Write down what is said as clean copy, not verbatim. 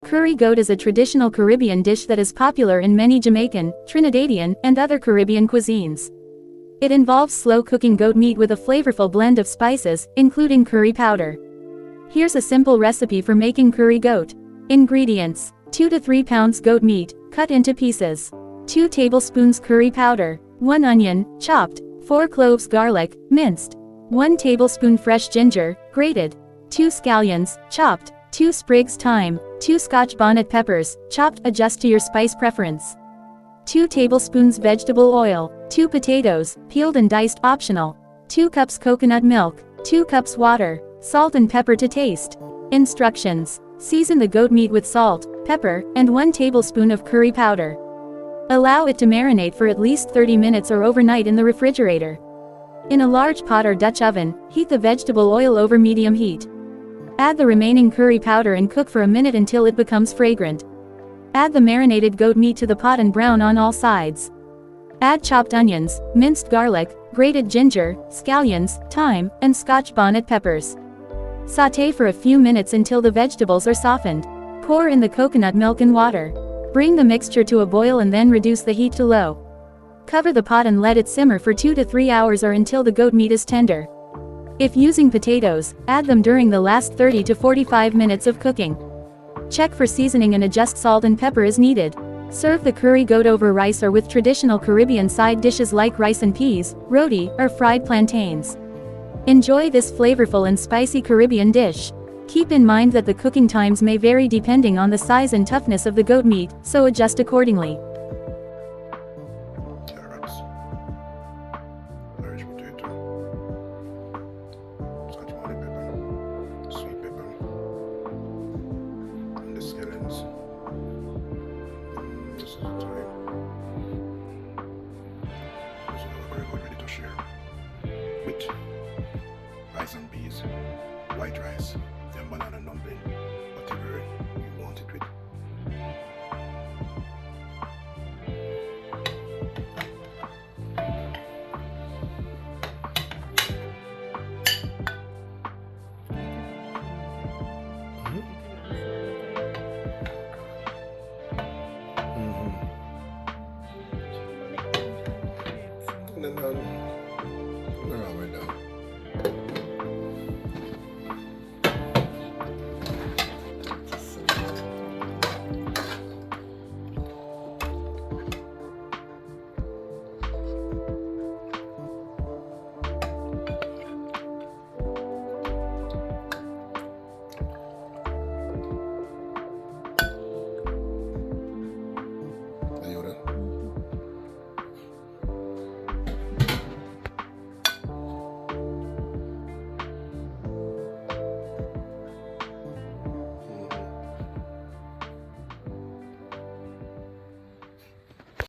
Curry goat is a traditional Caribbean dish that is popular in many Jamaican, Trinidadian, and other Caribbean cuisines. It involves slow-cooking goat meat with a flavorful blend of spices, including curry powder. Here's a simple recipe for making curry goat. Ingredients: 2 to 3 pounds goat meat, cut into pieces. 2 tablespoons curry powder. 1 onion, chopped. 4 cloves garlic, minced. 1 tablespoon fresh ginger, grated. 2 scallions, chopped. 2 sprigs thyme. 2 Scotch bonnet peppers, chopped. Adjust to your spice preference. 2 tablespoons vegetable oil. 2 potatoes, peeled and diced, optional. 2 cups coconut milk. 2 cups water. Salt and pepper to taste. Instructions: season the goat meat with salt, pepper, and 1 tablespoon of curry powder. Allow it to marinate for at least 30 minutes or overnight in the refrigerator. In a large pot or Dutch oven, heat the vegetable oil over medium heat. Add the remaining curry powder and cook for a minute until it becomes fragrant. Add the marinated goat meat to the pot and brown on all sides. Add chopped onions, minced garlic, grated ginger, scallions, thyme, and Scotch bonnet peppers. Sauté for a few minutes until the vegetables are softened. Pour in the coconut milk and water. Bring the mixture to a boil and then reduce the heat to low. Cover the pot and let it simmer for 2 to 3 hours or until the goat meat is tender. If using potatoes, add them during the last 30 to 45 minutes of cooking. Check for seasoning and adjust salt and pepper as needed. Serve the curry goat over rice or with traditional Caribbean side dishes like rice and peas, roti, or fried plantains. Enjoy this flavorful and spicy Caribbean dish. Keep in mind that the cooking times may vary depending on the size and toughness of the goat meat, so adjust accordingly. Carrots, Irish potato, Scotch bonnet pepper, sweet pepper, and the scallions. This is the time. This is our very good ready to share with rice and peas, white rice, and banana dumpling, whatever you want it with.